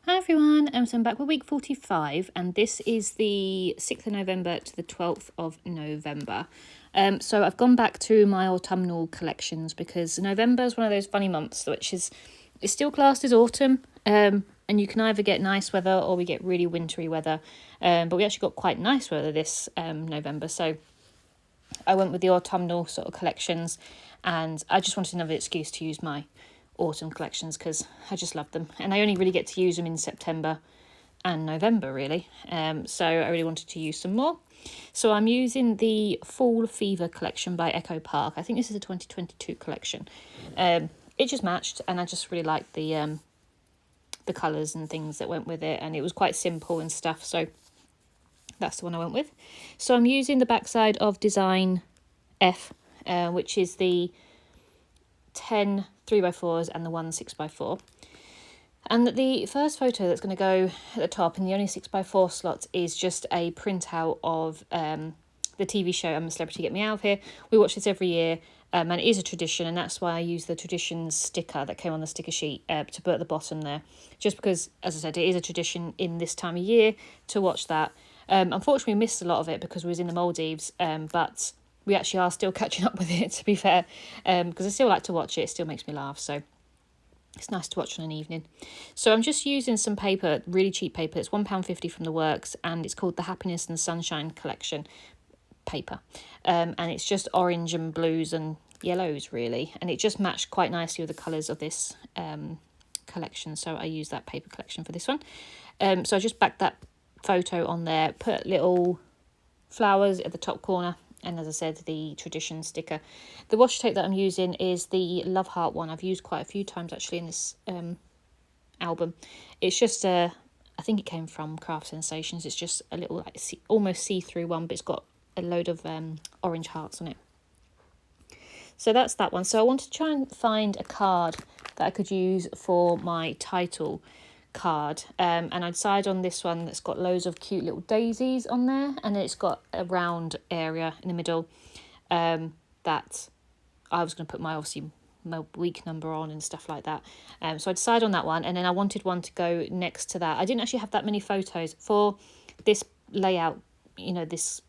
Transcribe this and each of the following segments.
Hi everyone, so I'm back with week 45 and this is the 6th of November to the 12th of November. So I've gone back to my autumnal collections because November is one of those funny months which is it's still classed as autumn, and you can either get nice weather or we get really wintry weather, but we actually got quite nice weather this November, so I went with the autumnal sort of collections and I just wanted another excuse to use my autumn collections because I just love them, and I only really get to use them in September and November really, so I really wanted to use some more. So I'm using the Fall Fever collection by Echo Park. I think this is a 2022 collection. It just matched and I just really liked the colours and things that went with it, and it was quite simple and stuff, so that's the one I went with. So I'm using the backside of Design F, which is the 10 3x4s and the 1 6x4. And the first photo that's going to go at the top in the only 6x4 slots is just a printout of the TV show I'm a Celebrity, Get Me Out of Here. We watch this every year, and it is a tradition, and that's why I use the traditions sticker that came on the sticker sheet to put at the bottom there, just because, as I said, it is a tradition in this time of year to watch that. Unfortunately, we missed a lot of it because we was in the Maldives, but we actually are still catching up with it, to be fair, because I still like to watch it. It still makes me laugh, so it's nice to watch on an evening. So I'm just using some paper, really cheap paper. It's £1.50 from the Works, and it's called the Happiness and Sunshine Collection paper. And it's just orange and blues and yellows, really. And it just matched quite nicely with the colours of this collection. So I use that paper collection for this one. So I just backed that photo on there, put little flowers at the top corner, and as I said, the tradition sticker. The washi tape that I'm using is the Love Heart one. I've used quite a few times actually in this album. It's just I think it came from Craft Sensations. It's just a little like almost see-through one, but it's got a load of orange hearts on it. So that's that one. So I wanted to try and find a card that I could use for my title card, and I decided on this one that's got loads of cute little daisies on there, and it's got a round area in the middle that I was going to put my week number on and stuff like that. So I decided on that one, and then I wanted one to go next to that. I didn't actually have that many photos for this layout, this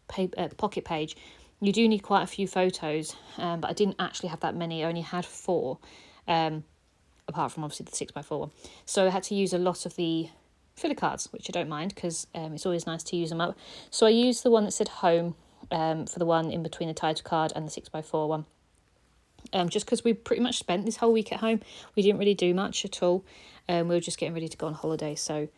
pocket page. You do need quite a few photos, but I didn't actually have that many. I only had 4, apart from obviously the 6x4 one. So I had to use a lot of the filler cards, which I don't mind because it's always nice to use them up. So I used the one that said home for the one in between the title card and the 6x4 one. Just because we pretty much spent this whole week at home. We didn't really do much at all. We were just getting ready to go on holiday, so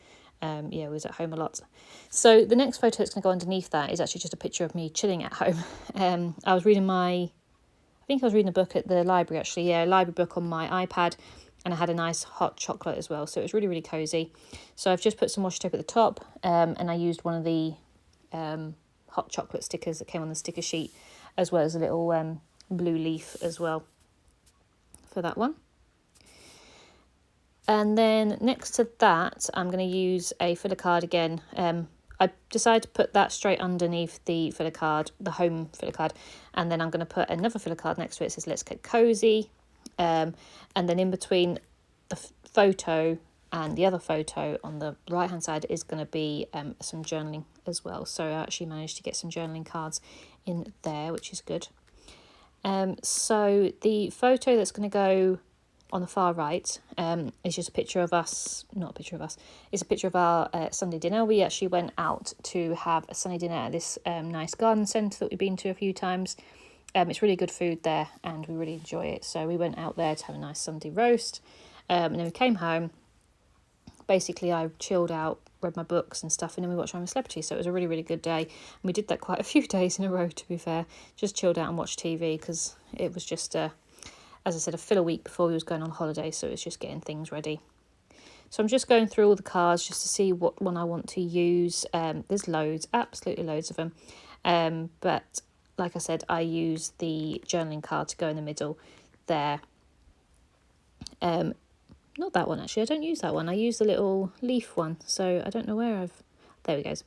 we was at home a lot. So the next photo that's going to go underneath that is actually just a picture of me chilling at home. I was reading a book at the library actually, a library book on my iPad, and I had a nice hot chocolate as well, so it was really, really cosy. So I've just put some washi tape at the top, and I used one of the hot chocolate stickers that came on the sticker sheet, as well as a little blue leaf as well for that one. And then next to that, I'm going to use a filler card again. I decided to put that straight underneath the filler card, the home filler card, and then I'm going to put another filler card next to it. It says let's get cozy, and then in between the photo and the other photo on the right hand side is going to be some journaling as well. So I actually managed to get some journaling cards in there, which is good. So the photo that's going to go on the far right is just a picture of us, not a picture of us, it's a picture of our Sunday dinner. We actually went out to have a Sunday dinner at this nice garden centre that we've been to a few times. It's really good food there and we really enjoy it. So we went out there to have a nice Sunday roast, and then we came home. Basically, I chilled out, read my books and stuff, and then we watched I'm a Celebrity. So it was a really, really good day. And we did that quite a few days in a row, to be fair. Just chilled out and watched TV because it was just, as I said, a filler week before we was going on holiday. So it was just getting things ready. So I'm just going through all the cards just to see what one I want to use. There's loads, absolutely loads of them. But like I said, I use the journaling card to go in the middle there. Not that one, actually. I don't use that one. I use the little leaf one. So I don't know where I've... There we go. I was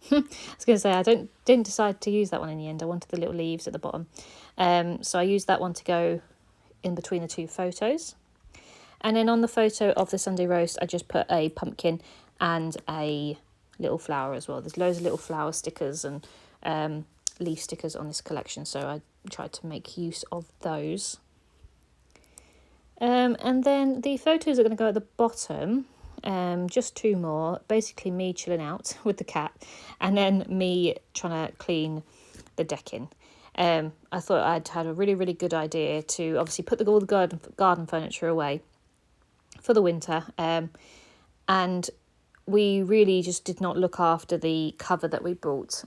going to say, I didn't decide to use that one in the end. I wanted the little leaves at the bottom. So I used that one to go in between the two photos. And then on the photo of the Sunday roast, I just put a pumpkin and a little flower as well. There's loads of little flower stickers and leaf stickers on this collection, so I tried to make use of those. And then the photos are going to go at the bottom, just 2 more, basically me chilling out with the cat, and then me trying to clean the decking. I thought I'd had a really, really good idea to obviously put all the garden furniture away for the winter, and we really just did not look after the cover that we bought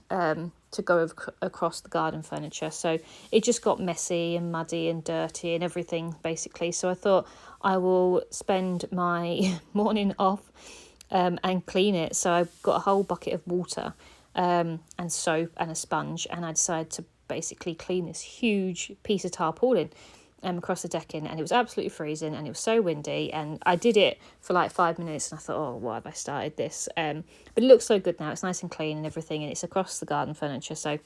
to go across the garden furniture. So it just got messy and muddy and dirty and everything, basically. So I thought I will spend my morning off and clean it. So I got a whole bucket of water and soap and a sponge, and I decided to basically clean this huge piece of tarpaulin across the decking, and it was absolutely freezing and it was so windy, and I did it for like 5 minutes and I thought, oh, why have I started this? But it looks so good now. It's nice and clean and everything, and it's across the garden furniture, so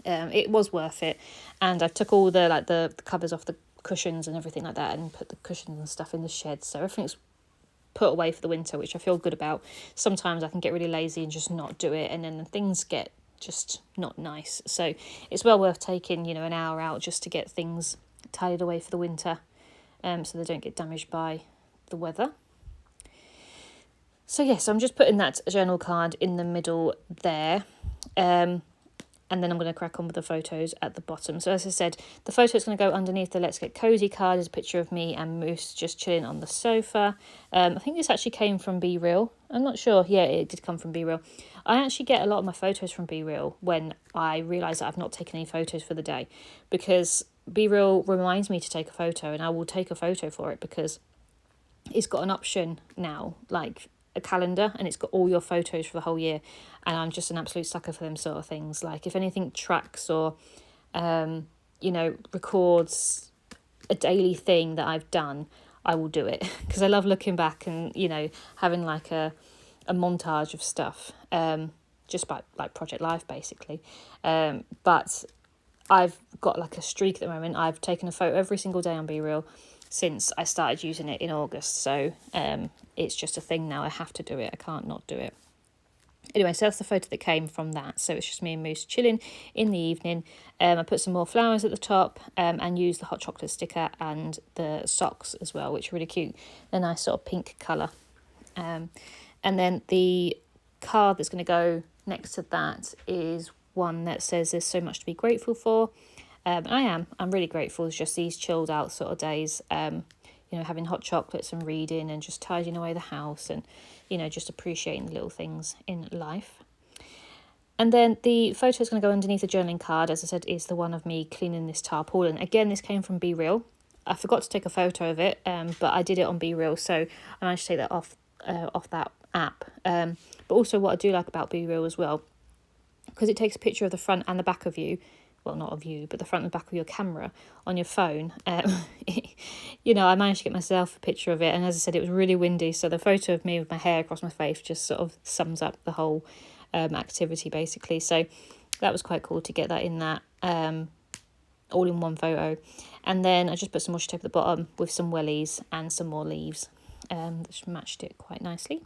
it was worth it. And I took all the covers off the cushions and everything like that, and put the cushions and stuff in the shed, so everything's put away for the winter, which I feel good about. Sometimes I can get really lazy and just not do it, and then things get just not nice, so it's well worth taking an hour out just to get things tidied away for the winter, so they don't get damaged by the weather. So yes, I'm just putting that journal card in the middle there, and then I'm going to crack on with the photos at the bottom. So as I said, the photo is going to go underneath the Let's Get Cozy card. Is a picture of me and Moose just chilling on the sofa. I think this actually came from Be Real. I'm not sure. Yeah, it did come from Be Real. I actually get a lot of my photos from Be Real when I realise that I've not taken any photos for the day, because Be Real reminds me to take a photo, and I will take a photo for it because it's got an option now, like a calendar, and it's got all your photos for the whole year, and I'm just an absolute sucker for them sort of things. Like if anything tracks or records a daily thing that I've done, I will do it because I love looking back and having like a montage of stuff, just by like Project Life basically. But I've got like a streak at the moment. I've taken a photo every single day on Be Real since I started using it in August, so it's just a thing now. I have to do it. I can't not do it. Anyway, so that's the photo that came from that. So it's just me and Moose chilling in the evening. I put some more flowers at the top and used the hot chocolate sticker and the socks as well, which are really cute. A nice sort of pink colour. And then the card that's going to go next to that is one that says there's so much to be grateful for. I'm really grateful. It's just these chilled out sort of days, having hot chocolates and reading and just tidying away the house and, just appreciating the little things in life. And then the photo is going to go underneath the journaling card, as I said, is the one of me cleaning this tarpaulin. Again, this came from Be Real. I forgot to take a photo of it, but I did it on Be Real, so I managed to take that off that app. But also what I do like about Be Real as well, because it takes a picture of the front and the back of you, well, not of you, but the front and back of your camera on your phone. I managed to get myself a picture of it, and as I said, it was really windy, so the photo of me with my hair across my face just sort of sums up the whole activity basically. So that was quite cool to get that in that all in one photo. And then I just put some washi tape at the bottom with some wellies and some more leaves, which matched it quite nicely.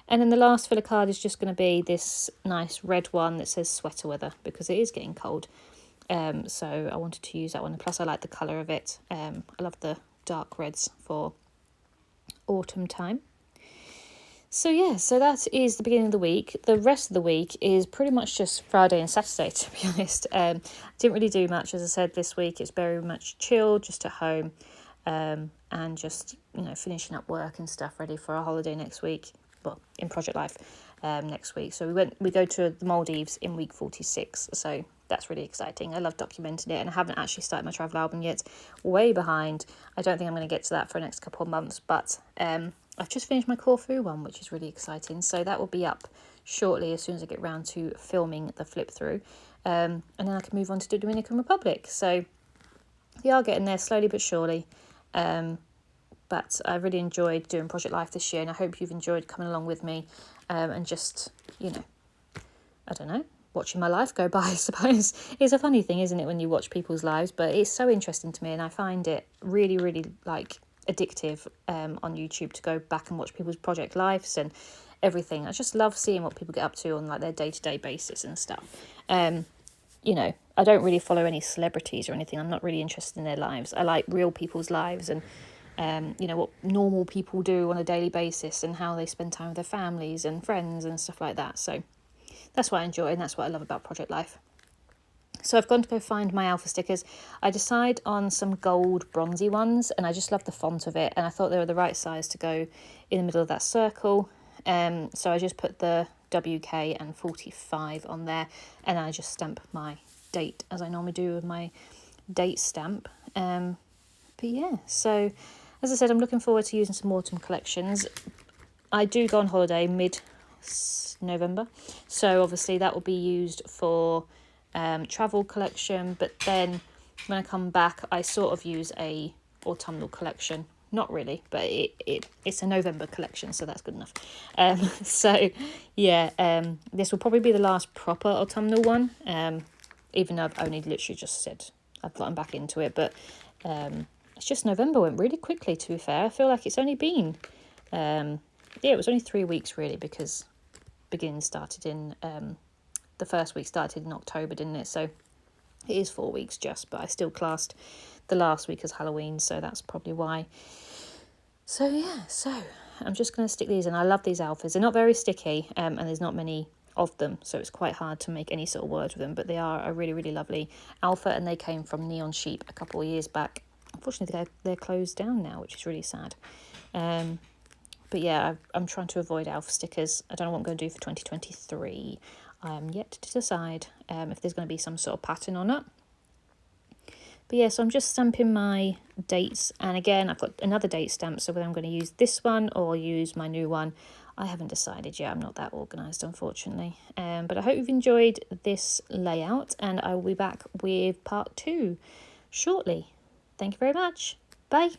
And then the last filler card is just going to be this nice red one that says sweater weather, because it is getting cold. So I wanted to use that one. Plus I like the colour of it. I love the dark reds for autumn time. So yeah, so that is the beginning of the week. The rest of the week is pretty much just Friday and Saturday, to be honest. Didn't really do much, as I said, this week. It's very much chilled, just at home, and just, finishing up work and stuff, ready for our holiday next week. Well, in Project Life next week. So we go to the Maldives in week 46, so that's really exciting. I love documenting it, and I haven't actually started my travel album yet. Way behind. I don't think I'm going to get to that for the next couple of months, but I've just finished my Corfu one, which is really exciting, so that will be up shortly as soon as I get round to filming the flip through, and then I can move on to the Dominican Republic. So we are getting there slowly but surely. But I really enjoyed doing Project Life this year, and I hope you've enjoyed coming along with me and just, I don't know, watching my life go by, I suppose. It's a funny thing, isn't it, when you watch people's lives, but it's so interesting to me, and I find it really, really, addictive on YouTube to go back and watch people's project lives and everything. I just love seeing what people get up to on like their day-to-day basis and stuff. You know, I don't really follow any celebrities or anything. I'm not really interested in their lives. I like real people's lives and you know, what normal people do on a daily basis and how they spend time with their families and friends and stuff like that. So that's what I enjoy, and that's what I love about Project Life. So I've gone to go find my alpha stickers. I decide on some gold bronzy ones, and I just love the font of it, and I thought they were the right size to go in the middle of that circle. So I just put the WK and 45 on there, and I just stamp my date as I normally do with my date stamp. But yeah, so as I said, I'm looking forward to using some autumn collections. I do go on holiday mid-November, so obviously that will be used for travel collection, but then when I come back I sort of use a autumnal collection. Not really, but it's a November collection, so that's good enough. So yeah, this will probably be the last proper autumnal one, even though I've only literally just said I've gotten back into it, but it's just November went really quickly, to be fair. I feel like it's only been yeah, it was only 3 weeks really, because beginning started in the first week started in October, didn't it? So it is 4 weeks just, but I still classed the last week as Halloween, so that's probably why. So yeah, so I'm just going to stick these in. I love these alphas. They're not very sticky, and there's not many of them, so it's quite hard to make any sort of words with them, but they are a really, really lovely alpha, and they came from Neon Sheep a couple of years back. Unfortunately, they're closed down now, which is really sad. But yeah, I'm trying to avoid alpha stickers. I don't know what I'm going to do for 2023. I am yet to decide if there's going to be some sort of pattern or not. But yeah, so I'm just stamping my dates. And again, I've got another date stamp, so whether I'm going to use this one or use my new one, I haven't decided yet. I'm not that organised, unfortunately. But I hope you've enjoyed this layout, and I will be back with part 2 shortly. Thank you very much. Bye.